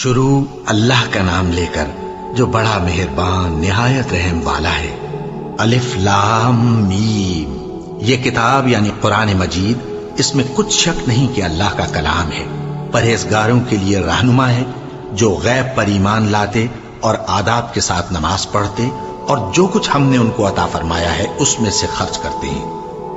شروع اللہ کا نام لے کر جو بڑا مہربان نہایت رحم والا ہے۔ الف لام میم، یہ کتاب یعنی قرآن مجید، اس میں کچھ شک نہیں کہ اللہ کا کلام ہے، پرہیزگاروں کے لیے رہنما ہے، جو غیب پر ایمان لاتے اور آداب کے ساتھ نماز پڑھتے اور جو کچھ ہم نے ان کو عطا فرمایا ہے اس میں سے خرچ کرتے ہیں،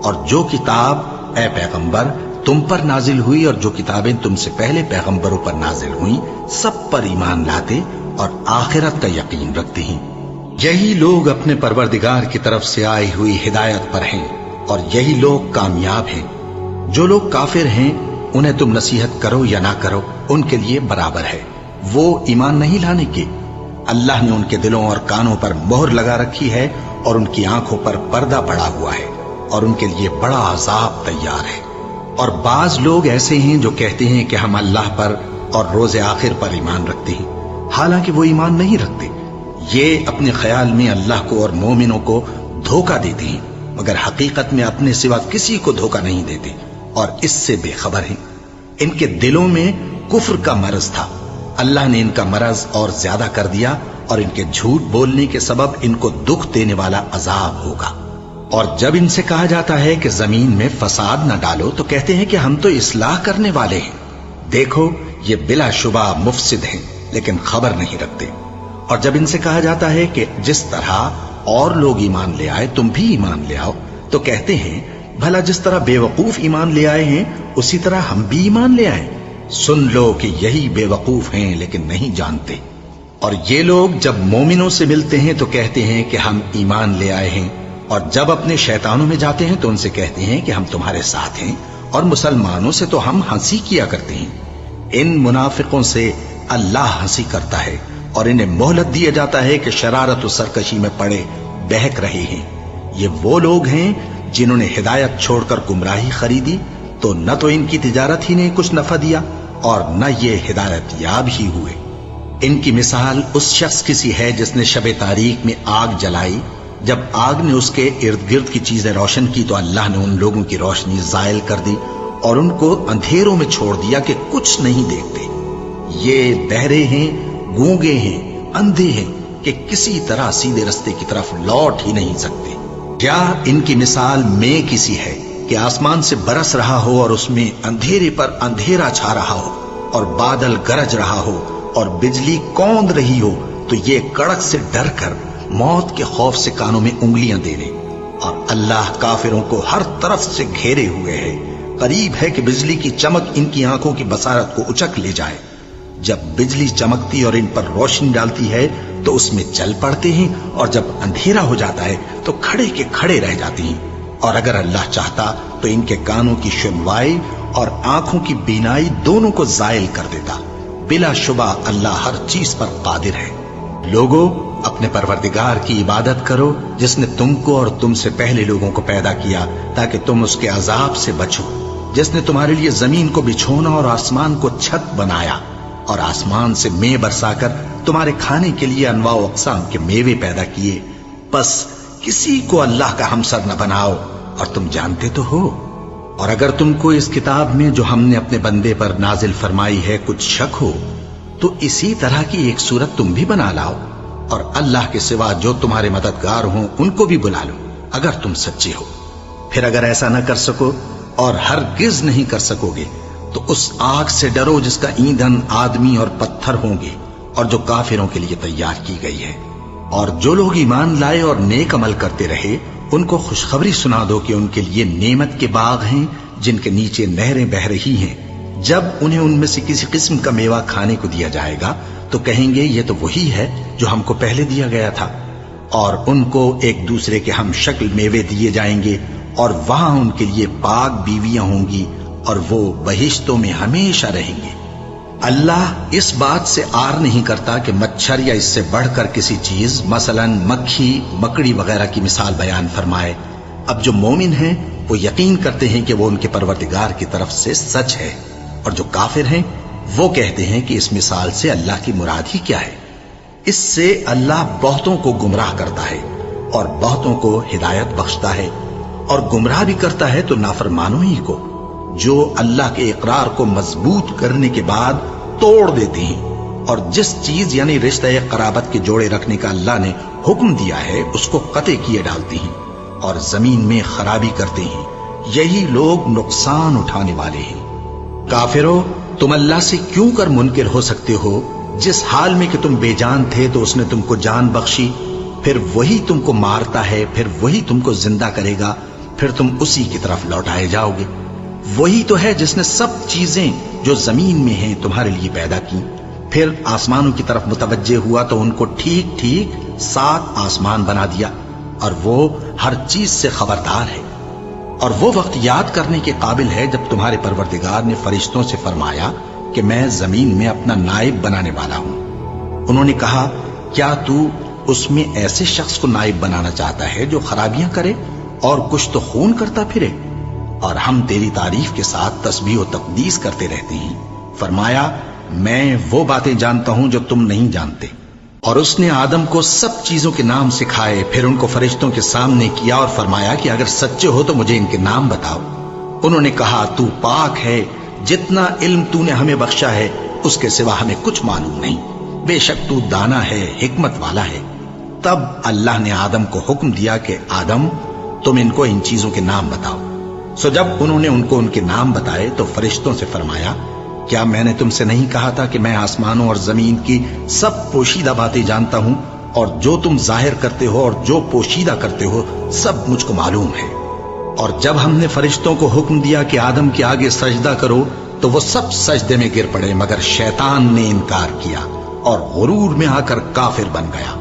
اور جو کتاب اے پیغمبر تم پر نازل ہوئی اور جو کتابیں تم سے پہلے پیغمبروں پر نازل ہوئیں سب پر ایمان لاتے اور آخرت کا یقین رکھتے ہیں۔ یہی لوگ اپنے پروردگار کی طرف سے آئی ہوئی ہدایت پر ہیں اور یہی لوگ کامیاب ہیں۔ جو لوگ کافر ہیں انہیں تم نصیحت کرو یا نہ کرو ان کے لیے برابر ہے، وہ ایمان نہیں لانے کے۔ اللہ نے ان کے دلوں اور کانوں پر مہر لگا رکھی ہے اور ان کی آنکھوں پر پردہ پڑا ہوا ہے اور ان کے لیے بڑا عذاب تیار ہے۔ اور بعض لوگ ایسے ہیں جو کہتے ہیں کہ ہم اللہ پر اور روز آخر پر ایمان رکھتے ہیں، حالانکہ وہ ایمان نہیں رکھتے۔ یہ اپنے خیال میں اللہ کو اور مومنوں کو دھوکہ دیتے ہیں، مگر حقیقت میں اپنے سوا کسی کو دھوکہ نہیں دیتے اور اس سے بے خبر ہیں۔ ان کے دلوں میں کفر کا مرض تھا، اللہ نے ان کا مرض اور زیادہ کر دیا اور ان کے جھوٹ بولنے کے سبب ان کو دکھ دینے والا عذاب ہوگا۔ اور جب ان سے کہا جاتا ہے کہ زمین میں فساد نہ ڈالو تو کہتے ہیں کہ ہم تو اصلاح کرنے والے ہیں۔ دیکھو یہ بلا شبہ مفسد ہیں لیکن خبر نہیں رکھتے۔ اور جب ان سے کہا جاتا ہے کہ جس طرح اور لوگ ایمان لے آئے تم بھی ایمان لے آؤ تو کہتے ہیں بھلا جس طرح بے وقوف ایمان لے آئے ہیں اسی طرح ہم بھی ایمان لے آئیں۔ سن لو کہ یہی بے وقوف ہیں لیکن نہیں جانتے۔ اور یہ لوگ جب مومنوں سے ملتے ہیں تو کہتے ہیں کہ ہم ایمان لے آئے ہیں، اور جب اپنے شیطانوں میں جاتے ہیں تو ان سے کہتے ہیں کہ ہم تمہارے ساتھ ہیں، اور مسلمانوں سے تو ہم ہنسی کیا کرتے ہیں۔ ان منافقوں سے اللہ ہنسی کرتا ہے اور انہیں مہلت دیا جاتا ہے کہ شرارت و سرکشی میں پڑے بہک رہے ہیں۔ یہ وہ لوگ ہیں جنہوں نے ہدایت چھوڑ کر گمراہی خریدی، تو نہ تو ان کی تجارت ہی نے کچھ نفع دیا اور نہ یہ ہدایت یاب ہی ہوئے۔ ان کی مثال اس شخص کی سی ہے جس نے شب تاریک میں آگ جلائی، جب آگ نے اس کے ارد گرد کی چیزیں روشن کی تو اللہ نے ان لوگوں کی روشنی زائل کر دی اور ان کو اندھیروں میں چھوڑ دیا کہ کچھ نہیں دیکھتے۔ یہ بہرے ہیں، گونگے ہیں، اندھے ہیں کہ کسی طرح سیدھے رستے کی طرف لوٹ ہی نہیں سکتے۔ کیا ان کی مثال میں کسی ہے کہ آسمان سے برس رہا ہو اور اس میں اندھیرے پر اندھیرا چھا رہا ہو اور بادل گرج رہا ہو اور بجلی کوند رہی ہو تو یہ کڑک سے ڈر کر موت کے خوف سے کانوں میں انگلیاں دے لے۔ اور اللہ کافروں کو ہر طرف سے گھیرے ہوئے ہے، قریب ہے کہ بجلی کی چمک ان کی آنکھوں کی بصارت کو اچک لے جائے۔ جب بجلی چمکتی اور ان پر روشنی ڈالتی ہے تو اس میں چل پڑتے ہیں، اور جب اندھیرا ہو جاتا ہے تو کھڑے کے کھڑے رہ جاتے ہیں۔ اور اگر اللہ چاہتا تو ان کے کانوں کی سنوائی اور آنکھوں کی بینائی دونوں کو زائل کر دیتا۔ بلا شبہ اللہ ہر چیز پر قادر ہے۔ لوگوں اپنے پروردگار کی عبادت کرو جس نے تم کو اور تم سے پہلے لوگوں کو پیدا کیا تاکہ تم اس کے عذاب سے بچو، جس نے تمہارے لیے زمین کو بچھونا اور آسمان کو چھت بنایا اور آسمان سے مے برسا کر تمہارے کھانے کے لیے انواع و اقسام کے میوے پیدا کیے۔ بس کسی کو اللہ کا ہمسر نہ بناؤ، اور تم جانتے تو ہو۔ اور اگر تم کو اس کتاب میں جو ہم نے اپنے بندے پر نازل فرمائی ہے کچھ شک ہو تو اسی طرح کی ایک صورت تم بھی بنا لاؤ، اور اللہ کے سوا جو تمہارے مددگار ہوں ان کو بھی بلا لو اگر تم سچے ہو۔ پھر اگر ایسا نہ کر سکو اور ہرگز نہیں کر سکو گے تو اس آگ سے ڈرو جس کا ایندھن آدمی اور پتھر ہوں گے اور جو کافروں کے لیے تیار کی گئی ہے۔ اور جو لوگ ایمان لائے اور نیک عمل کرتے رہے ان کو خوشخبری سنا دو کہ ان کے لیے نعمت کے باغ ہیں جن کے نیچے نہریں بہہ رہی ہیں۔ جب انہیں ان میں سے کسی قسم کا میوہ کھانے کو دیا جائے گا تو کہیں گے یہ تو وہی ہے جو ہم کو پہلے دیا گیا تھا، اور ان کو ایک دوسرے کے ہم شکل میوے دیے جائیں گے، اور وہاں ان کے لیے پاک بیویاں ہوں گی اور وہ بہشتوں میں ہمیشہ رہیں گے۔ اللہ اس بات سے آر نہیں کرتا کہ مچھر یا اس سے بڑھ کر کسی چیز مثلا مکھی، مکڑی وغیرہ کی مثال بیان فرمائے۔ اب جو مومن ہیں وہ یقین کرتے ہیں کہ وہ ان کے پروردگار کی طرف سے سچ ہے، اور جو کافر ہیں وہ کہتے ہیں کہ اس مثال سے اللہ کی مراد ہی کیا ہے۔ اس سے اللہ بہتوں کو گمراہ کرتا ہے اور بہتوں کو ہدایت بخشتا ہے، اور گمراہ بھی کرتا ہے تو نافرمانوں ہی کو، جو اللہ کے اقرار کو مضبوط کرنے کے بعد توڑ دیتے ہیں اور جس چیز یعنی رشتہ قرابت کے جوڑے رکھنے کا اللہ نے حکم دیا ہے اس کو قطع کیے ڈالتے ہیں اور زمین میں خرابی کرتے ہیں، یہی لوگ نقصان اٹھانے والے ہیں۔ کافرو، تم اللہ سے کیوں کر منکر ہو سکتے ہو؟ جس حال میں کہ تم بے جان تھے تو اس نے تم کو جان بخشی، پھر وہی تم کو مارتا ہے، پھر وہی تم کو زندہ کرے گا، پھر تم اسی کی طرف لوٹائے جاؤ گے۔ وہی تو ہے جس نے سب چیزیں جو زمین میں ہیں تمہارے لیے پیدا کی، پھر آسمانوں کی طرف متوجہ ہوا تو ان کو ٹھیک ٹھیک 7 آسمان بنا دیا، اور وہ ہر چیز سے خبردار ہے۔ اور وہ وقت یاد کرنے کے قابل ہے جب تمہارے پروردگار نے فرشتوں سے فرمایا کہ میں زمین میں اپنا نائب بنانے والا ہوں۔ انہوں نے کہا، کیا تو اس میں ایسے شخص کو نائب بنانا چاہتا ہے جو خرابیاں کرے اور کچھ تو خون کرتا پھرے؟ اور ہم تیری تعریف کے ساتھ تسبیح و تقدیس کرتے رہتے ہیں۔ فرمایا، میں وہ باتیں جانتا ہوں جو تم نہیں جانتے۔ اور اس نے آدم کو سب چیزوں کے نام سکھائے، پھر ان کو فرشتوں کے سامنے کیا اور فرمایا کہ اگر سچے ہو تو مجھے ان کے نام بتاؤ۔ انہوں نے کہا، تو پاک ہے، جتنا علم تو نے ہمیں بخشا ہے اس کے سوا ہمیں کچھ معلوم نہیں، بے شک تو دانا ہے، حکمت والا ہے۔ تب اللہ نے آدم کو حکم دیا کہ آدم، تم ان کو ان چیزوں کے نام بتاؤ۔ سو جب انہوں نے ان کو ان کے نام بتائے تو فرشتوں سے فرمایا، کیا میں نے تم سے نہیں کہا تھا کہ میں آسمانوں اور زمین کی سب پوشیدہ باتیں جانتا ہوں، اور جو تم ظاہر کرتے ہو اور جو پوشیدہ کرتے ہو سب مجھ کو معلوم ہے۔ اور جب ہم نے فرشتوں کو حکم دیا کہ آدم کے آگے سجدہ کرو تو وہ سب سجدے میں گر پڑے، مگر شیطان نے انکار کیا اور غرور میں آ کر کافر بن گیا۔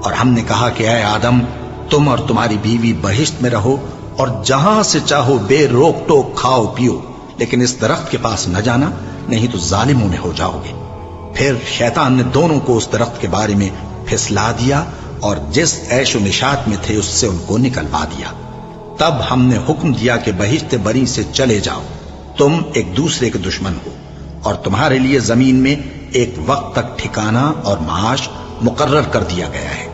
اور ہم نے کہا کہ اے آدم، تم اور تمہاری بیوی بہشت میں رہو اور جہاں سے چاہو بے روک ٹوک کھاؤ پیو، لیکن اس درخت کے پاس نہ جانا، نہیں تو ظالموں میں ہو جاؤ گے۔ پھر شیطان نے دونوں کو اس درخت کے بارے میں پھسلا دیا اور جس عیش و نشاط میں تھے اس سے ان کو نکلوا دیا۔ تب ہم نے حکم دیا کہ بہشت بری سے چلے جاؤ، تم ایک دوسرے کے دشمن ہو، اور تمہارے لیے زمین میں ایک وقت تک ٹھکانہ اور معاش مقرر کر دیا گیا ہے۔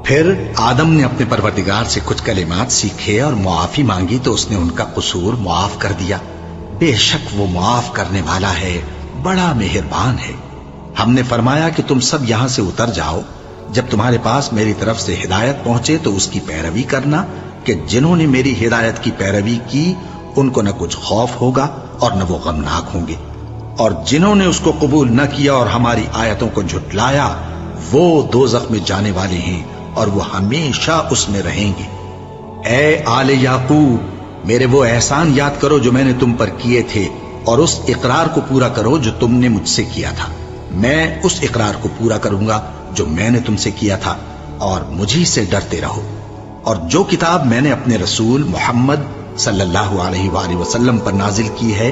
پھر آدم نے اپنے پروردگار سے کچھ کلمات سیکھے اور معافی مانگی تو اس نے ان کا قصور معاف کر دیا۔ بے شک وہ معاف کرنے والا ہے، بڑا مہربان ہے۔ ہم نے فرمایا کہ تم سب یہاں سے اتر جاؤ، جب تمہارے پاس میری طرف سے ہدایت پہنچے تو اس کی پیروی کرنا، کہ جنہوں نے میری ہدایت کی پیروی کی ان کو نہ کچھ خوف ہوگا اور نہ وہ غمناک ہوں گے، اور جنہوں نے اس کو قبول نہ کیا اور ہماری آیتوں کو جھٹلایا وہ دوزخ میں جانے والے ہیں اور وہ ہمیشہ اس میں رہیں گے۔ اے آل یعقوب، میرے وہ احسان یاد کرو جو میں نے تم پر کیے تھے، اور اس اقرار کو پورا کرو جو تم نے مجھ سے کیا تھا۔ میں اس اقرار کو پورا کروں گا جو میں نے تم سے کیا تھا، اور مجھی سے ڈرتے رہو۔ اور جو کتاب میں نے اپنے رسول محمد صلی اللہ علیہ وآلہ وسلم پر نازل کی ہے،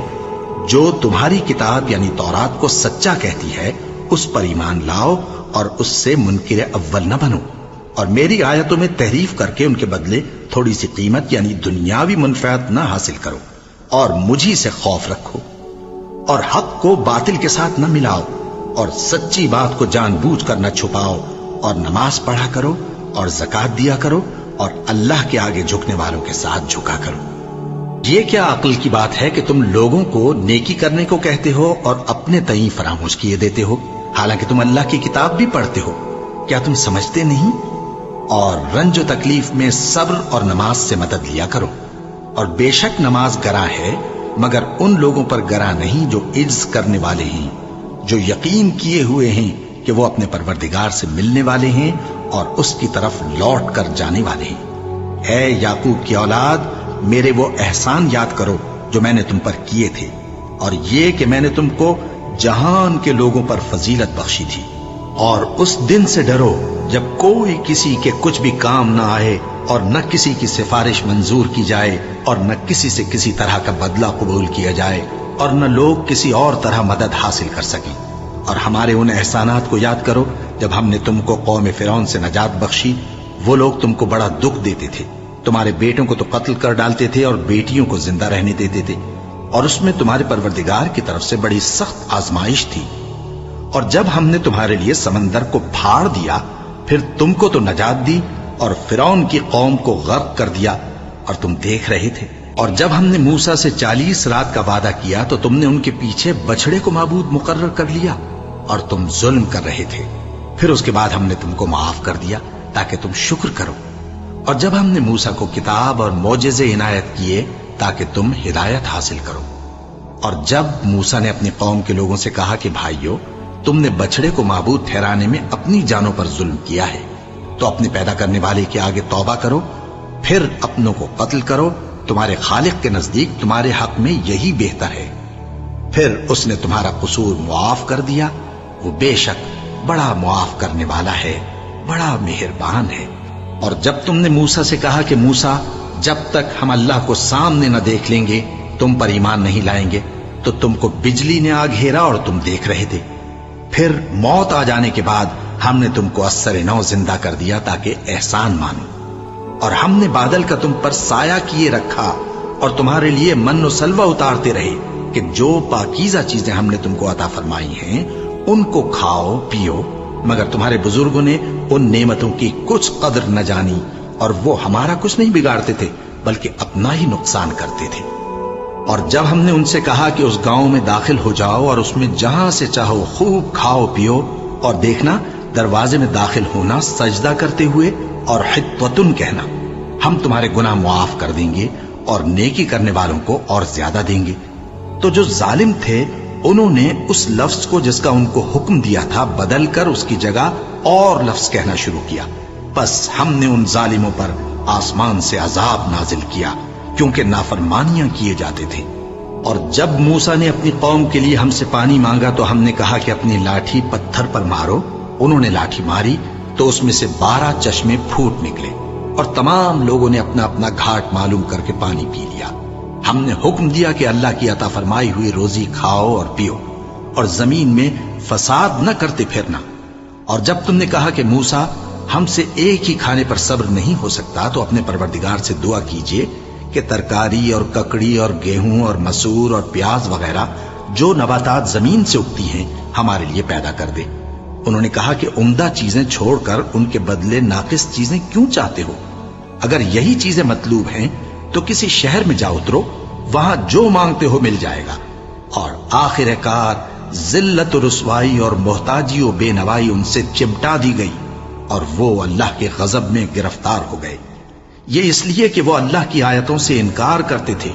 جو تمہاری کتاب یعنی تورات کو سچا کہتی ہے، اس پر ایمان لاؤ اور اس سے منکر اول نہ بنو، اور میری آیتوں میں تحریف کر کے ان کے بدلے تھوڑی سی قیمت یعنی دنیاوی منفعت نہ حاصل کرو، اور مجھی سے خوف رکھو، اور حق کو باطل کے ساتھ نہ ملاؤ، اور سچی بات کو جان بوجھ کر نہ چھپاؤ، اور نماز پڑھا کرو اور زکوٰۃ دیا کرو، اور اللہ کے آگے جھکنے والوں کے ساتھ جھکا کرو۔ یہ کیا عقل کی بات ہے کہ تم لوگوں کو نیکی کرنے کو کہتے ہو اور اپنے تئیں فراموش کیے دیتے ہو، حالانکہ تم اللہ کی کتاب بھی پڑھتے ہو؟ کیا تم سمجھتے نہیں؟ اور رنج و تکلیف میں صبر اور نماز سے مدد لیا کرو، اور بے شک نماز گراں ہے، مگر ان لوگوں پر گراں نہیں جو عجز کرنے والے ہیں، جو یقین کیے ہوئے ہیں کہ وہ اپنے پروردگار سے ملنے والے ہیں اور اس کی طرف لوٹ کر جانے والے ہیں۔ اے یعقوب کی اولاد، میرے وہ احسان یاد کرو جو میں نے تم پر کیے تھے، اور یہ کہ میں نے تم کو جہان کے لوگوں پر فضیلت بخشی تھی۔ اور اس دن سے ڈرو جب کوئی کسی کے کچھ بھی کام نہ آئے، اور نہ کسی کی سفارش منظور کی جائے، اور نہ کسی سے کسی طرح کا بدلہ قبول کیا جائے، اور نہ لوگ کسی اور طرح مدد حاصل کر سکیں۔ اور ہمارے ان احسانات کو یاد کرو جب ہم نے تم کو قوم فرعون سے نجات بخشی۔ وہ لوگ تم کو بڑا دکھ دیتے تھے، تمہارے بیٹوں کو تو قتل کر ڈالتے تھے اور بیٹیوں کو زندہ رہنے دیتے تھے، اور اس میں تمہارے پروردگار کی طرف سے بڑی سخت آزمائش تھی۔ اور جب ہم نے تمہارے لیے سمندر کو پھاڑ دیا، پھر تم کو تو نجات دی اور فرعون کی قوم کو غرق کر دیا، اور تم دیکھ رہے تھے۔ اور جب ہم نے موسیٰ سے 40 رات کا وعدہ کیا تو تم نے ان کے پیچھے بچھڑے کو معبود مقرر کر لیا، اور تم ظلم کر رہے تھے. پھر اس کے بعد ہم نے تم کو معاف کر دیا تاکہ تم شکر کرو. اور جب ہم نے موسیٰ کو کتاب اور معجزے عنایت کیے تاکہ تم ہدایت حاصل کرو. اور جب موسیٰ نے اپنی قوم کے لوگوں سے کہا کہ بھائیو، تم نے بچڑے کو معبود ٹھہرانے میں اپنی جانوں پر ظلم کیا ہے، تو اپنے پیدا کرنے والے کے آگے توبہ کرو، پھر اپنوں کو قتل کرو. تمہارے خالق کے نزدیک تمہارے حق میں یہی بہتر ہے. پھر اس نے تمہارا قصور معاف کر دیا. وہ بے شک بڑا معاف کرنے والا ہے، بڑا مہربان ہے. اور جب تم نے موسیٰ سے کہا کہ موسیٰ، جب تک ہم اللہ کو سامنے نہ دیکھ لیں گے تم پر ایمان نہیں لائیں گے، تو تم کو بجلی نے آ گھیرا اور تم دیکھ رہے تھے. پھر موت آ جانے کے بعد ہم نے تم کو اثر نو زندہ کر دیا تاکہ احسان مانو. اور ہم نے بادل کا تم پر سایہ کیے رکھا اور تمہارے لیے من و سلوہ اتارتے رہے کہ جو پاکیزہ چیزیں ہم نے تم کو عطا فرمائی ہیں ان کو کھاؤ پیو. مگر تمہارے بزرگوں نے ان نعمتوں کی کچھ قدر نہ جانی، اور وہ ہمارا کچھ نہیں بگاڑتے تھے بلکہ اپنا ہی نقصان کرتے تھے. اور جب ہم نے ان سے کہا کہ اس گاؤں میں داخل ہو جاؤ اور اس میں جہاں سے چاہو خوب کھاؤ پیو، اور دیکھنا دروازے میں داخل ہونا سجدہ کرتے ہوئے اور حطوتن کہنا، ہم تمہارے گناہ معاف کر دیں گے اور نیکی کرنے والوں کو اور زیادہ دیں گے. تو جو ظالم تھے انہوں نے اس لفظ کو جس کا ان کو حکم دیا تھا بدل کر اس کی جگہ اور لفظ کہنا شروع کیا. بس ہم نے ان ظالموں پر آسمان سے عذاب نازل کیا کیونکہ نافرمانیاں کیے جاتے تھے. اور جب موسیٰ نے اپنی قوم کے لیے ہم سے پانی مانگا تو ہم نے کہا کہ اپنی لاٹھی پتھر پر مارو. انہوں نے لاٹھی ماری تو اس میں سے 12 چشمے پھوٹ نکلے اور تمام لوگوں نے اپنا اپنا گھاٹ معلوم کر کے پانی پی لیا. ہم نے حکم دیا کہ اللہ کی عطا فرمائی ہوئی روزی کھاؤ اور پیو اور زمین میں فساد نہ کرتے پھرنا. اور جب تم نے کہا کہ موسیٰ ہم سے ایک ہی کھانے پر صبر نہیں ہو سکتا تو اپنے پروردگار سے دعا کیجئے کہ ترکاری اور ککڑی اور گیہوں اور مسور اور پیاز وغیرہ جو نباتات زمین سے اگتی ہیں ہمارے لیے پیدا کر دے. انہوں نے کہا کہ عمدہ چیزیں چھوڑ کر ان کے بدلے ناقص چیزیں کیوں چاہتے ہو؟ اگر یہی چیزیں مطلوب ہیں تو کسی شہر میں جا اترو، وہاں جو مانگتے ہو مل جائے گا. اور آخر کار ذلت و رسوائی اور محتاجی و بے نوائی ان سے چمٹا دی گئی اور وہ اللہ کے غضب میں گرفتار ہو گئے. یہ اس لیے کہ وہ اللہ کی آیتوں سے انکار کرتے تھے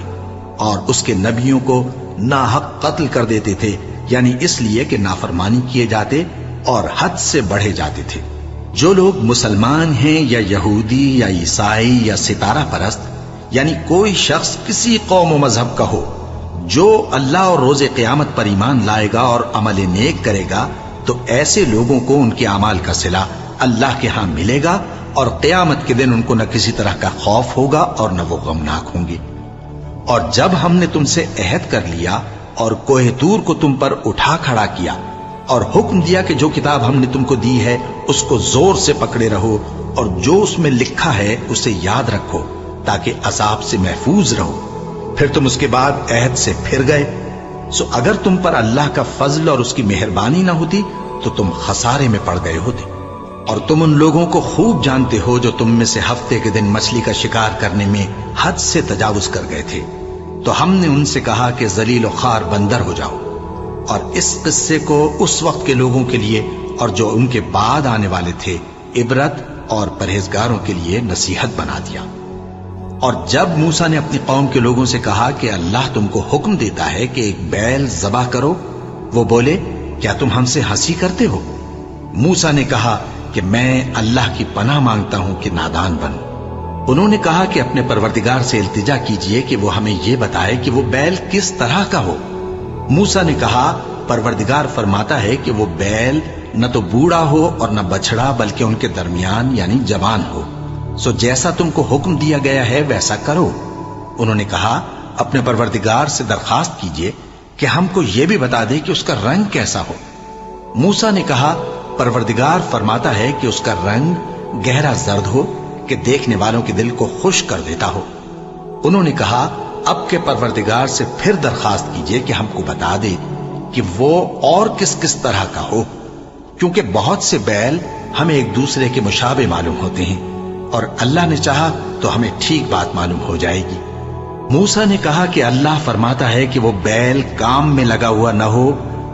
اور اس کے نبیوں کو ناحق قتل کر دیتے تھے، یعنی اس لیے کہ نافرمانی کیے جاتے اور حد سے بڑھے جاتے تھے. جو لوگ مسلمان ہیں یا یہودی یا عیسائی یا ستارہ پرست، یعنی کوئی شخص کسی قوم و مذہب کا ہو، جو اللہ اور روز قیامت پر ایمان لائے گا اور عمل نیک کرے گا تو ایسے لوگوں کو ان کے اعمال کا صلہ اللہ کے ہاں ملے گا اور قیامت کے دن ان کو نہ کسی طرح کا خوف ہوگا اور نہ وہ غمناک ہوں گے. اور جب ہم نے تم سے عہد کر لیا اور کوہ طور کو تم پر اٹھا کھڑا کیا اور حکم دیا کہ جو کتاب ہم نے تم کو دی ہے اس کو زور سے پکڑے رہو اور جو اس میں لکھا ہے اسے یاد رکھو تاکہ عذاب سے محفوظ رہو، پھر تم اس کے بعد عہد سے پھر گئے، سو اگر تم پر اللہ کا فضل اور اس کی مہربانی نہ ہوتی تو تم خسارے میں پڑ گئے ہوتے. اور تم ان لوگوں کو خوب جانتے ہو جو تم میں سے ہفتے کے دن مچھلی کا شکار کرنے میں حد سے تجاوز کر گئے تھے، تو ہم نے ان سے کہا کہ ذلیل و خوار بندر ہو جاؤ. اور اس قصے کو اس وقت کے لوگوں کے لیے اور جو ان کے بعد آنے والے تھے عبرت اور پرہیزگاروں کے لیے نصیحت بنا دیا. اور جب موسیٰ نے اپنی قوم کے لوگوں سے کہا کہ اللہ تم کو حکم دیتا ہے کہ ایک بیل ذبح کرو، وہ بولے کیا تم ہم سے ہنسی کرتے ہو؟ موسیٰ نے کہا کہ میں اللہ کی پناہ مانگتا ہوں کہ نادان بنوں. انہوں نے کہا کہ اپنے پروردگار سے التجا کیجئے کہ وہ ہمیں یہ بتائے کہ وہ بیل کس طرح کا ہو. موسیٰ نے کہا پروردگار فرماتا ہے کہ وہ بیل نہ تو بوڑھا ہو اور نہ بچڑا بلکہ ان کے درمیان یعنی جوان ہو، سو جیسا تم کو حکم دیا گیا ہے ویسا کرو. انہوں نے کہا اپنے پروردگار سے درخواست کیجئے کہ ہم کو یہ بھی بتا دے کہ اس کا رنگ کیسا ہو. موسیٰ نے کہا پروردگار فرماتا ہے کہ اس کا رنگ گہرا زرد ہو کہ دیکھنے والوں کے دل کو خوش کر دیتا ہو. انہوں نے کہا اب کے پروردگار سے پھر درخواست کیجئے کہ ہم کو بتا دے کہ وہ اور کس کس طرح کا ہو، کیونکہ بہت سے بیل ہمیں ایک دوسرے کے مشابہ معلوم ہوتے ہیں اور اللہ نے چاہا تو ہمیں ٹھیک بات معلوم ہو جائے گی. موسیٰ نے کہا کہ اللہ فرماتا ہے کہ وہ بیل کام میں لگا ہوا نہ ہو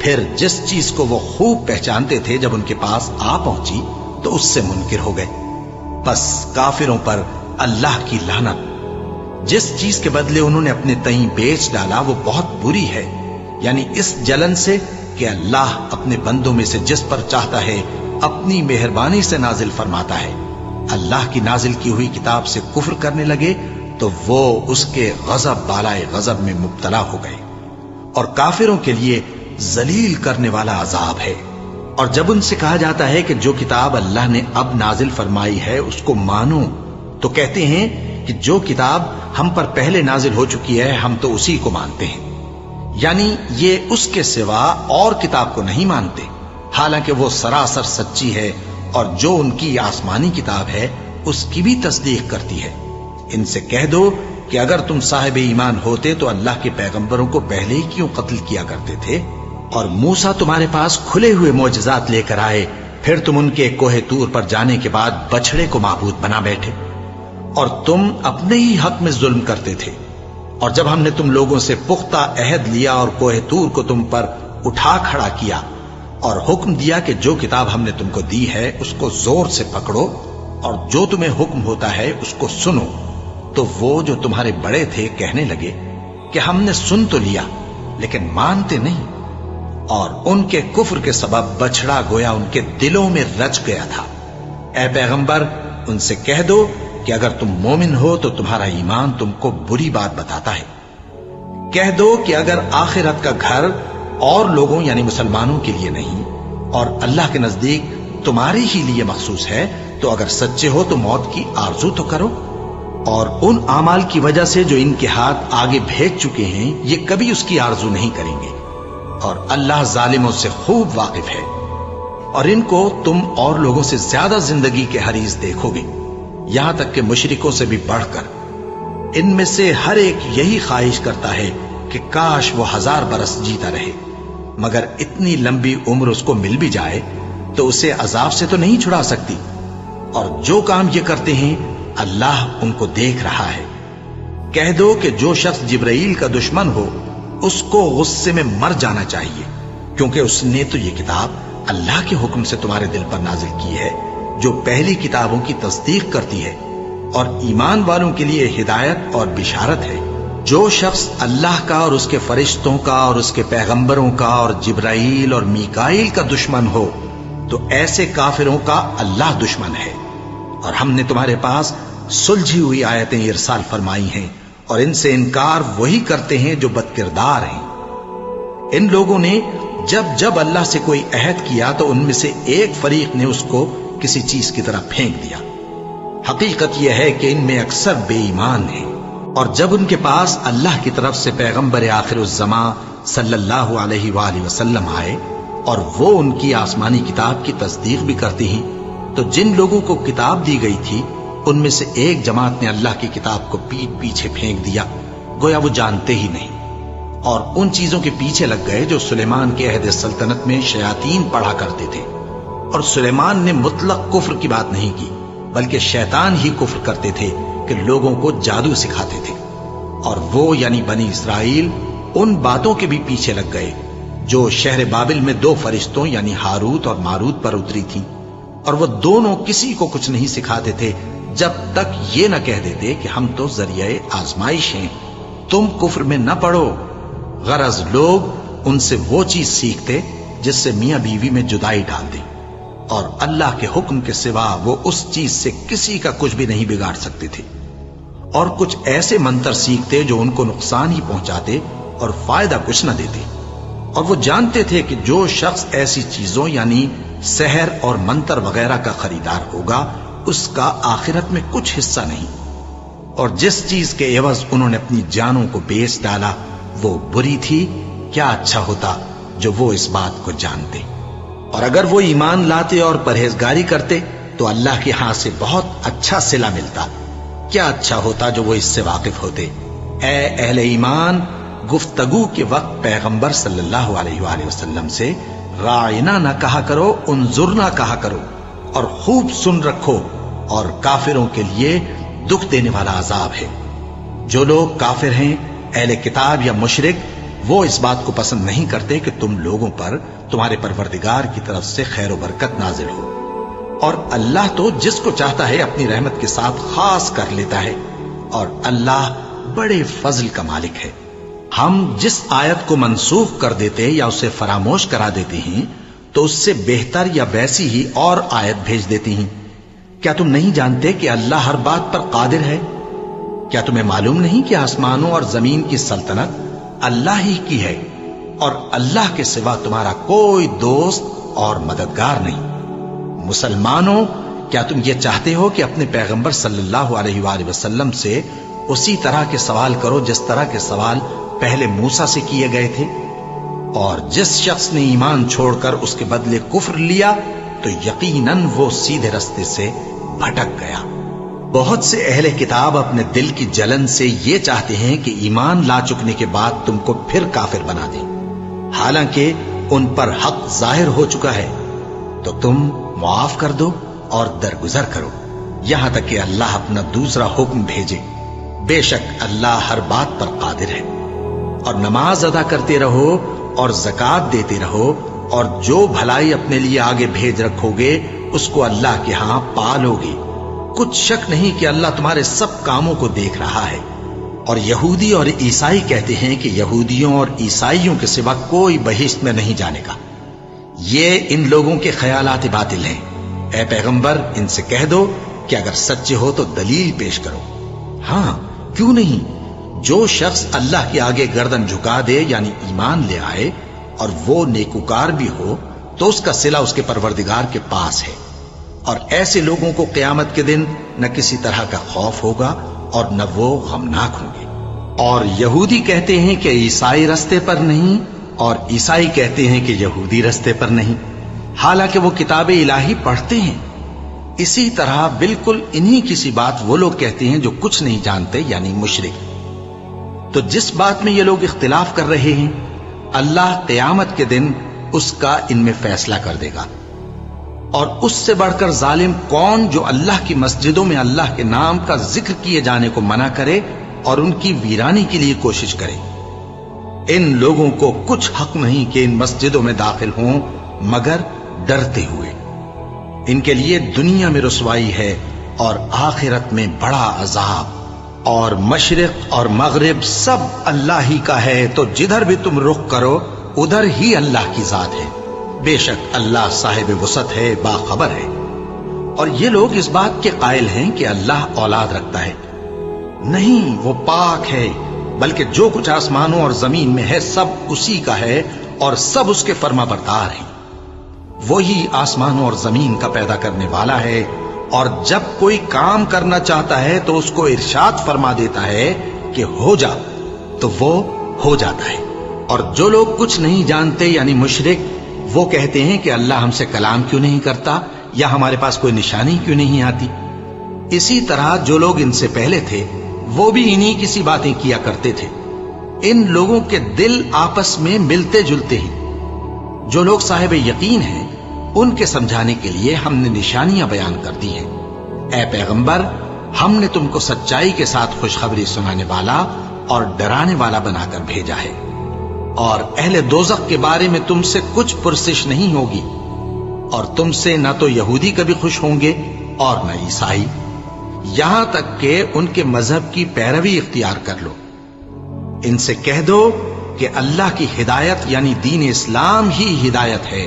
پھر جس چیز کو وہ خوب پہچانتے تھے جب ان کے پاس آ پہنچی تو اس سے منکر ہو گئے۔ بس کافروں پر اللہ کی لعنت۔ جس چیز کے بدلے انہوں نے اپنے تئیں بیچ ڈالا وہ بہت بری ہے، یعنی اس جلن سے کہ اللہ اپنے بندوں میں سے جس پر چاہتا ہے اپنی مہربانی سے نازل فرماتا ہے۔ اللہ کی نازل کی ہوئی کتاب سے کفر کرنے لگے تو وہ اس کے غضب بالائے غضب میں مبتلا ہو گئے، اور کافروں کے لیے ذلیل کرنے والا عذاب ہے۔ اور جب ان سے کہا جاتا ہے کہ جو کتاب اللہ نے اب نازل فرمائی ہے اس کو مانو، تو کہتے ہیں کہ جو کتاب ہم پر پہلے نازل ہو چکی ہے ہم تو اسی کو مانتے ہیں، یعنی یہ اس کے سوا اور کتاب کو نہیں مانتے، حالانکہ وہ سراسر سچی ہے اور جو ان کی آسمانی کتاب ہے اس کی بھی تصدیق کرتی ہے۔ ان سے کہہ دو کہ اگر تم صاحب ایمان ہوتے تو اللہ کے پیغمبروں کو پہلے ہی کیوں قتل کیا کرتے تھے؟ اور موسیٰ تمہارے پاس کھلے ہوئے معجزات لے کر آئے، پھر تم ان کے کوہ طور پر جانے کے بعد بچڑے کو معبود بنا بیٹھے، اور تم اپنے ہی حق میں ظلم کرتے تھے۔ اور جب ہم نے تم لوگوں سے پختہ عہد لیا اور کوہ طور کو تم پر اٹھا کھڑا کیا اور حکم دیا کہ جو کتاب ہم نے تم کو دی ہے اس کو زور سے پکڑو اور جو تمہیں حکم ہوتا ہے اس کو سنو، تو وہ جو تمہارے بڑے تھے کہنے لگے کہ ہم نے سن تو لیا لیکن مانتے نہیں، اور ان کے کفر کے سبب بچڑا گویا ان کے دلوں میں رچ گیا تھا۔ اے پیغمبر ان سے کہہ دو کہ اگر تم مومن ہو تو تمہارا ایمان تم کو بری بات بتاتا ہے۔ کہہ دو کہ اگر آخرت کا گھر اور لوگوں یعنی مسلمانوں کے لیے نہیں اور اللہ کے نزدیک تمہارے ہی لیے مخصوص ہے تو اگر سچے ہو تو موت کی آرزو تو کرو، اور ان اعمال کی وجہ سے جو ان کے ہاتھ آگے بھیج چکے ہیں یہ کبھی اس کی آرزو نہیں کریں گے، اور اللہ ظالموں سے خوب واقف ہے۔ اور ان کو تم اور لوگوں سے زیادہ زندگی کے حریص دیکھو گے، یہاں تک کہ مشرکوں سے بھی بڑھ کر۔ ان میں سے ہر ایک یہی خواہش کرتا ہے کہ کاش وہ 1000 برس جیتا رہے، مگر اتنی لمبی عمر اس کو مل بھی جائے تو اسے عذاب سے تو نہیں چھڑا سکتی، اور جو کام یہ کرتے ہیں اللہ ان کو دیکھ رہا ہے۔ کہہ دو کہ جو شخص جبرائیل کا دشمن ہو اس کو غصے میں مر جانا چاہیے، کیونکہ اس نے تو یہ کتاب اللہ کے حکم سے تمہارے دل پر نازل کی ہے جو پہلی کتابوں کی تصدیق کرتی ہے اور ایمان والوں کے لیے ہدایت اور بشارت ہے۔ جو شخص اللہ کا اور اس کے فرشتوں کا اور اس کے پیغمبروں کا اور جبرائیل اور میکائیل کا دشمن ہو تو ایسے کافروں کا اللہ دشمن ہے۔ اور ہم نے تمہارے پاس سلجھی ہوئی آیتیں ارسال فرمائی ہیں، اور ان سے انکار وہی کرتے ہیں جو بد کردار ہیں۔ ان لوگوں نے جب جب اللہ سے کوئی عہد کیا تو ان میں سے ایک فریق نے اس کو کسی چیز کی طرح پھینک دیا۔ حقیقت یہ ہے کہ ان میں اکثر بے ایمان ہیں، اور جب ان کے پاس اللہ کی طرف سے پیغمبر آخر الزماں صلی اللہ علیہ وآلہ وسلم آئے اور وہ ان کی آسمانی کتاب کی تصدیق بھی کرتے ہیں، تو جن لوگوں کو کتاب دی گئی تھی ان میں سے ایک جماعت نے اللہ کی کتاب کو پیٹ پیچھے پھینک دیا، گویا وہ جانتے ہی نہیں، اور ان چیزوں کے پیچھے لگ گئے جو سلیمان کے عہد سلطنت میں شیاطین پڑھا کرتے تھے۔ اور سلیمان نے مطلق کفر کی بات نہیں کی، بلکہ شیطان ہی کفر کرتے تھے کہ لوگوں کو جادو سکھاتے تھے، اور وہ یعنی بنی اسرائیل ان باتوں کے بھی پیچھے لگ گئے جو شہر بابل میں 2 فرشتوں یعنی ہاروت اور ماروت پر اتری تھی، اور وہ دونوں کسی کو کچھ نہیں سکھاتے تھے جب تک یہ نہ کہہ دیتے کہ ہم تو ذریعہ آزمائش ہیں، تم کفر میں نہ پڑو۔ غرض لوگ ان سے وہ چیز سیکھتے جس سے میاں بیوی میں جدائی ڈال دیں، اور اللہ کے حکم کے سوا وہ اس چیز سے کسی کا کچھ بھی نہیں بگاڑ سکتے تھے، اور کچھ ایسے منتر سیکھتے جو ان کو نقصان ہی پہنچاتے اور فائدہ کچھ نہ دیتے، اور وہ جانتے تھے کہ جو شخص ایسی چیزوں یعنی سحر اور منتر وغیرہ کا خریدار ہوگا اس کا آخرت میں کچھ حصہ نہیں، اور جس چیز کے عوض انہوں نے اپنی جانوں کو بیچ ڈالا وہ بری تھی۔ کیا اچھا ہوتا جو وہ اس بات کو جانتے، اور اگر وہ ایمان لاتے اور پرہیزگاری کرتے تو اللہ کے ہاں سے بہت اچھا صلہ ملتا۔ کیا اچھا ہوتا جو وہ اس سے واقف ہوتے۔ اے اہل ایمان، گفتگو کے وقت پیغمبر صلی اللہ علیہ وآلہ وسلم سے راعنا نہ کہا کرو، انظرنا کہا کرو، اور خوب سن رکھو، اور کافروں کے لیے دکھ دینے والا عذاب ہے۔ جو لوگ کافر ہیں، اہل کتاب یا مشرک، وہ اس بات کو پسند نہیں کرتے کہ تم لوگوں پر تمہارے پروردگار کی طرف سے خیر و برکت نازل ہو، اور اللہ تو جس کو چاہتا ہے اپنی رحمت کے ساتھ خاص کر لیتا ہے، اور اللہ بڑے فضل کا مالک ہے۔ ہم جس آیت کو منسوخ کر دیتے یا اسے فراموش کرا دیتے ہیں تو اس سے بہتر یا ویسی ہی اور آیت بھیج دیتی ہیں۔ کیا تم نہیں جانتے کہ اللہ ہر بات پر قادر ہے؟ کیا تمہیں معلوم نہیں کہ آسمانوں اور زمین کی سلطنت اللہ ہی کی ہے، اور اللہ کے سوا تمہارا کوئی دوست اور مددگار نہیں؟ مسلمانوں، کیا تم یہ چاہتے ہو کہ اپنے پیغمبر صلی اللہ علیہ وآلہ وسلم سے اسی طرح کے سوال کرو جس طرح کے سوال پہلے موسیٰ سے کیے گئے تھے؟ اور جس شخص نے ایمان چھوڑ کر اس کے بدلے کفر لیا تو یقیناً وہ سیدھے رستے سے بھٹک گیا۔ بہت سے اہل کتاب اپنے دل کی جلن سے یہ چاہتے ہیں کہ ایمان لا چکنے کے بعد تم کو پھر کافر بنا دیں، حالانکہ ان پر حق ظاہر ہو چکا ہے۔ تو تم معاف کر دو اور درگزر کرو یہاں تک کہ اللہ اپنا دوسرا حکم بھیجے۔ بے شک اللہ ہر بات پر قادر ہے۔ اور نماز ادا کرتے رہو اور زکوٰۃ دیتے رہو، اور جو بھلائی اپنے لیے آگے بھیج رکھو گے اس کو اللہ کے ہاں پالو گے۔ کچھ شک نہیں کہ اللہ تمہارے سب کاموں کو دیکھ رہا ہے۔ اور یہودی اور عیسائی کہتے ہیں کہ یہودیوں اور عیسائیوں کے سوا کوئی بہشت میں نہیں جانے گا۔ یہ ان لوگوں کے خیالات باطل ہیں۔ اے پیغمبر، ان سے کہہ دو کہ اگر سچے ہو تو دلیل پیش کرو۔ ہاں، کیوں نہیں؟ جو شخص اللہ کے آگے گردن جھکا دے یعنی ایمان لے آئے اور وہ نیکوکار بھی ہو تو اس کا صلہ اس کے پروردگار کے پاس ہے، اور ایسے لوگوں کو قیامت کے دن نہ کسی طرح کا خوف ہوگا اور نہ وہ غمناک ہوں گے۔ اور یہودی کہتے ہیں کہ عیسائی رستے پر نہیں، اور عیسائی کہتے ہیں کہ یہودی رستے پر نہیں، حالانکہ وہ کتاب الہی پڑھتے ہیں۔ اسی طرح بالکل انہی کسی بات وہ لوگ کہتے ہیں جو کچھ نہیں جانتے یعنی مشرک۔ تو جس بات میں یہ لوگ اختلاف کر رہے ہیں اللہ قیامت کے دن اس کا ان میں فیصلہ کر دے گا۔ اور اس سے بڑھ کر ظالم کون جو اللہ کی مسجدوں میں اللہ کے نام کا ذکر کیے جانے کو منع کرے اور ان کی ویرانی کے لیے کوشش کرے۔ ان لوگوں کو کچھ حق نہیں کہ ان مسجدوں میں داخل ہوں مگر ڈرتے ہوئے۔ ان کے لیے دنیا میں رسوائی ہے اور آخرت میں بڑا عذاب۔ اور مشرق اور مغرب سب اللہ ہی کا ہے، تو جدھر بھی تم رخ کرو ادھر ہی اللہ کی ذات ہے۔ بے شک اللہ صاحب وسعت ہے، باخبر ہے۔ اور یہ لوگ اس بات کے قائل ہیں کہ اللہ اولاد رکھتا ہے۔ نہیں، وہ پاک ہے، بلکہ جو کچھ آسمانوں اور زمین میں ہے سب اسی کا ہے اور سب اس کے فرما بردار ہیں۔ وہی آسمانوں اور زمین کا پیدا کرنے والا ہے، اور جب کوئی کام کرنا چاہتا ہے تو اس کو ارشاد فرما دیتا ہے کہ ہو جا، تو وہ ہو جاتا ہے۔ اور جو لوگ کچھ نہیں جانتے یعنی مشرک، وہ کہتے ہیں کہ اللہ ہم سے کلام کیوں نہیں کرتا یا ہمارے پاس کوئی نشانی کیوں نہیں آتی۔ اسی طرح جو لوگ ان سے پہلے تھے وہ بھی انہی کسی باتیں کیا کرتے تھے۔ ان لوگوں کے دل آپس میں ملتے جلتے ہیں۔ جو لوگ صاحب یقین ہیں ان کے سمجھانے کے لیے ہم نے نشانیاں بیان کر دی ہیں۔ اے پیغمبر، ہم نے تم کو سچائی کے ساتھ خوشخبری سنانے والا اور ڈرانے والا بنا کر بھیجا ہے، اور اہل دوزخ کے بارے میں تم سے کچھ پرسش نہیں ہوگی، اور تم سے نہ تو یہودی کبھی خوش ہوں گے اور نہ عیسائی، یہاں تک کہ ان کے مذہب کی پیروی اختیار کر لو۔ ان سے کہہ دو کہ اللہ کی ہدایت یعنی دین اسلام ہی ہدایت ہے،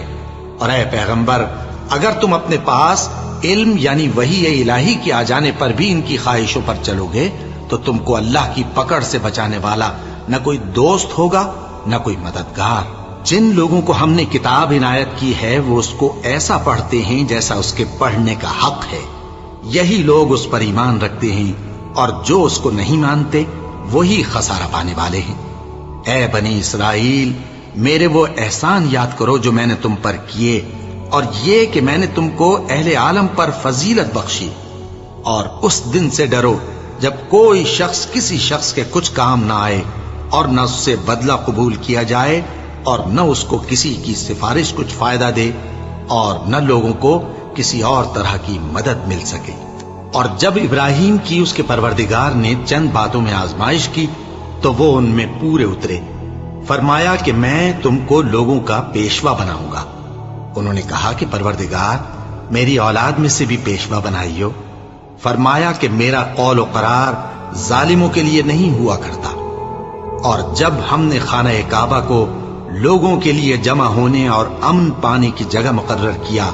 اور اے پیغمبر، اگر تم اپنے پاس علم یعنی وحی الہی کے آ جانے پر بھی ان کی خواہشوں پر چلو گے تو تم کو اللہ کی پکڑ سے بچانے والا نہ کوئی دوست ہوگا نہ کوئی مددگار۔ جن لوگوں کو ہم نے کتاب عنایت کی ہے وہ اس کو ایسا پڑھتے ہیں جیسا اس کے پڑھنے کا حق ہے، یہی لوگ اس پر ایمان رکھتے ہیں، اور جو اس کو نہیں مانتے وہی خسارہ پانے والے ہیں۔ اے بنی اسرائیل، میرے وہ احسان یاد کرو جو میں نے تم پر کیے، اور یہ کہ میں نے تم کو اہل عالم پر فضیلت بخشی، اور اس دن سے ڈرو جب کوئی شخص کسی شخص کے کچھ کام نہ آئے اور نہ اس سے بدلہ قبول کیا جائے اور نہ اس کو کسی کی سفارش کچھ فائدہ دے اور نہ لوگوں کو کسی اور طرح کی مدد مل سکے۔ اور جب ابراہیم کی اس کے پروردگار نے چند باتوں میں آزمائش کی تو وہ ان میں پورے اترے، فرمایا کہ میں تم کو لوگوں کا پیشوا بناؤں گا۔ انہوں نے کہا کہ پروردگار میری اولاد میں سے بھی پیشوا بنائیو۔ فرمایا کہ میرا قول و قرار ظالموں کے لیے نہیں ہوا کرتا۔ اور جب ہم نے خانہ کعبہ کو لوگوں کے لیے جمع ہونے اور امن پانے کی جگہ مقرر کیا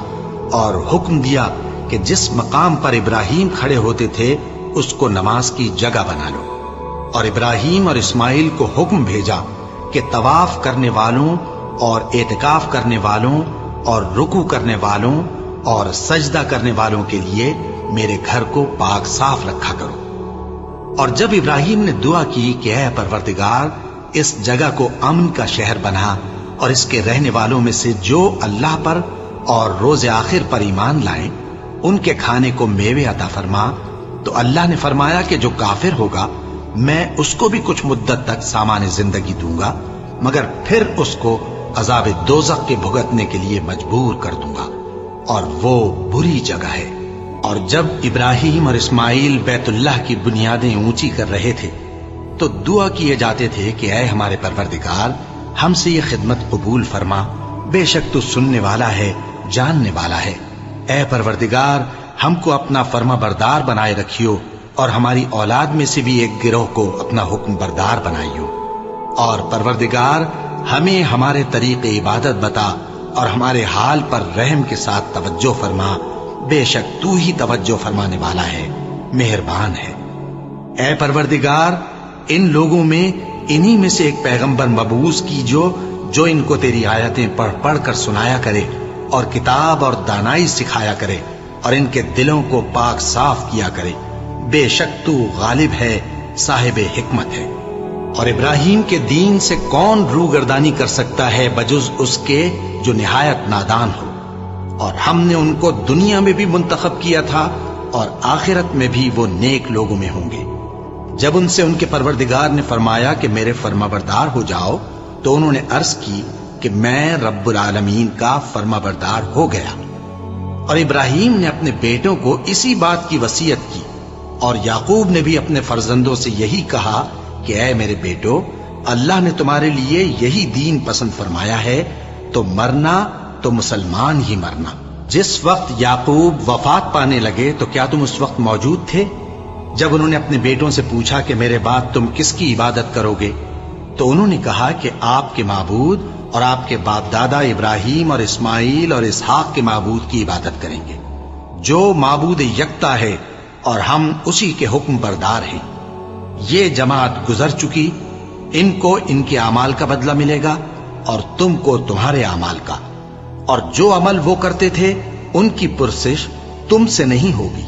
اور حکم دیا کہ جس مقام پر ابراہیم کھڑے ہوتے تھے اس کو نماز کی جگہ بنا لو، اور ابراہیم اور اسماعیل کو حکم بھیجا کہ طواف کرنے والوں اور اعتکاف کرنے والوں اور رکوع کرنے والوں اور سجدہ کرنے والوں کے لیے میرے گھر کو پاک صاف رکھا کرو۔ اور جب ابراہیم نے دعا کی کہ اے پروردگار اس جگہ کو امن کا شہر بنا، اور اس کے رہنے والوں میں سے جو اللہ پر اور روز آخر پر ایمان لائیں ان کے کھانے کو میوے عطا فرما، تو اللہ نے فرمایا کہ جو کافر ہوگا میں اس کو بھی کچھ مدت تک سامان زندگی دوں گا، مگر پھر اس کو عذاب دوزخ کے بھگتنے کے لیے مجبور کر دوں گا، اور وہ بری جگہ ہے۔ اور جب ابراہیم اور اسماعیل بیت اللہ کی بنیادیں اونچی کر رہے تھے تو دعا کیے جاتے تھے کہ اے ہمارے پروردگار ہم سے یہ خدمت قبول فرما، بے شک تو سننے والا ہے، جاننے والا ہے۔ اے پروردگار ہم کو اپنا فرما بردار بنائے رکھیو، اور ہماری اولاد میں سے بھی ایک گروہ کو اپنا حکم بردار بنائیو۔ اور پروردگار ہمیں ہمارے طریق عبادت بتا، اور ہمارے حال پر رحم کے ساتھ توجہ فرما، بے شک تو ہی توجہ فرمانے والا ہے، مہربان ہے۔ اے پروردگار ان لوگوں میں انہی میں سے ایک پیغمبر مبعوث کیجو جو ان کو تیری آیتیں پڑھ پڑھ کر سنایا کرے اور کتاب اور دانائی سکھایا کرے اور ان کے دلوں کو پاک صاف کیا کرے، بے شک تو غالب ہے، صاحب حکمت ہے۔ اور ابراہیم کے دین سے کون روگردانی کر سکتا ہے بجز اس کے جو نہایت نادان ہو؟ اور ہم نے ان کو دنیا میں بھی منتخب کیا تھا اور آخرت میں بھی وہ نیک لوگوں میں ہوں گے۔ جب ان سے ان کے پروردگار نے فرمایا کہ میرے فرما بردار ہو جاؤ تو انہوں نے عرض کی کہ میں رب العالمین کا فرما بردار ہو گیا۔ اور ابراہیم نے اپنے بیٹوں کو اسی بات کی وصیت کی، اور یعقوب نے بھی اپنے فرزندوں سے یہی کہا کہ اے میرے بیٹو، اللہ نے تمہارے لیے یہی دین پسند فرمایا ہے، تو مرنا تو مسلمان ہی مرنا۔ جس وقت یعقوب وفات پانے لگے تو کیا تم اس وقت موجود تھے جب انہوں نے اپنے بیٹوں سے پوچھا کہ میرے بعد تم کس کی عبادت کرو گے؟ تو انہوں نے کہا کہ آپ کے معبود اور آپ کے باپ دادا ابراہیم اور اسماعیل اور اسحاق کے معبود کی عبادت کریں گے، جو معبود یکتا ہے اور ہم اسی کے حکم بردار ہیں۔ یہ جماعت گزر چکی، ان کو ان کے اعمال کا بدلہ ملے گا اور تم کو تمہارے اعمال کا، اور جو عمل وہ کرتے تھے ان کی پرسش تم سے نہیں ہوگی۔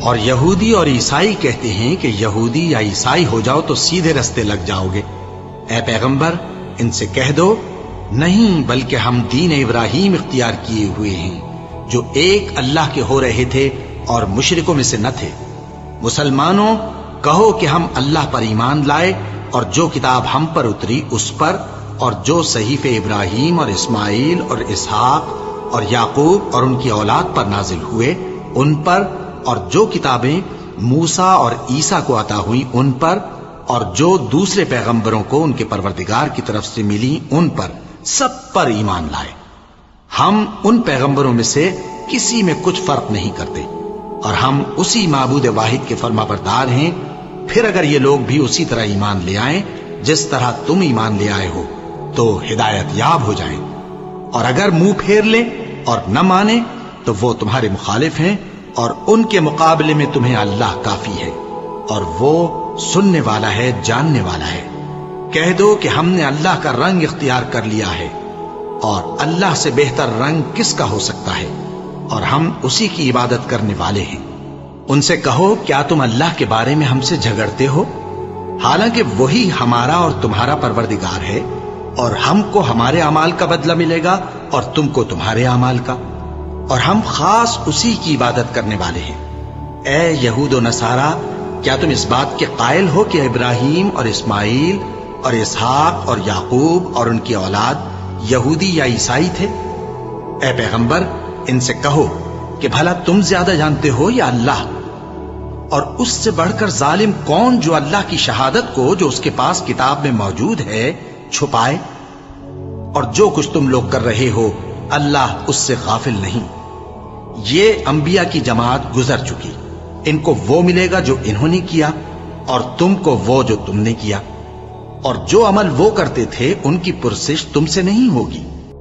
اور یہودی اور عیسائی کہتے ہیں کہ یہودی یا عیسائی ہو جاؤ تو سیدھے رستے لگ جاؤ گے۔ اے پیغمبر ان سے کہہ دو نہیں، بلکہ ہم دین ابراہیم اختیار کیے ہوئے ہیں جو ایک اللہ کے ہو رہے تھے اور مشرکوں میں سے نہ تھے۔ مسلمانوں کہو کہ ہم اللہ پر ایمان لائے اور جو کتاب ہم پر اتری اس پر، اور جو صحیفے ابراہیم اور اسماعیل اور اسحاق اور یعقوب اور ان کی اولاد پر نازل ہوئے ان پر، اور جو کتابیں موسیٰ اور عیسیٰ کو عطا ہوئی ان پر، اور جو دوسرے پیغمبروں کو ان کے پروردگار کی طرف سے ملی ان پر، سب پر ایمان لائے۔ ہم ان پیغمبروں میں سے کسی میں کچھ فرق نہیں کرتے، اور ہم اسی معبود واحد کے فرما بردار ہیں۔ پھر اگر یہ لوگ بھی اسی طرح ایمان لے آئیں جس طرح تم ایمان لے آئے ہو تو ہدایت یاب ہو جائیں، اور اگر منہ پھیر لیں اور نہ مانیں تو وہ تمہارے مخالف ہیں، اور ان کے مقابلے میں تمہیں اللہ کافی ہے، اور وہ سننے والا ہے، جاننے والا ہے۔ کہہ دو کہ ہم نے اللہ کا رنگ اختیار کر لیا ہے، اور اللہ سے بہتر رنگ کس کا ہو سکتا ہے، اور ہم اسی کی عبادت کرنے والے ہیں۔ ان سے کہو کیا تم اللہ کے بارے میں ہم سے جھگڑتے ہو، حالانکہ وہی ہمارا اور تمہارا پروردگار ہے، اور ہم کو ہمارے اعمال کا بدلہ ملے گا اور تم کو تمہارے اعمال کا، اور ہم خاص اسی کی عبادت کرنے والے ہیں۔ اے یہود و نصارا، کیا تم اس بات کے قائل ہو کہ ابراہیم اور اسماعیل اور اسحاق اور یعقوب اور ان کی اولاد یہودی یا عیسائی تھے؟ اے پیغمبر ان سے کہو کہ بھلا تم زیادہ جانتے ہو یا اللہ؟ اور اس سے بڑھ کر ظالم کون جو اللہ کی شہادت کو جو اس کے پاس کتاب میں موجود ہے چھپائے؟ اور جو کچھ تم لوگ کر رہے ہو اللہ اس سے غافل نہیں۔ یہ انبیاء کی جماعت گزر چکی، ان کو وہ ملے گا جو انہوں نے کیا، اور تم کو وہ جو تم نے کیا، اور جو عمل وہ کرتے تھے ان کی پرسش تم سے نہیں ہوگی۔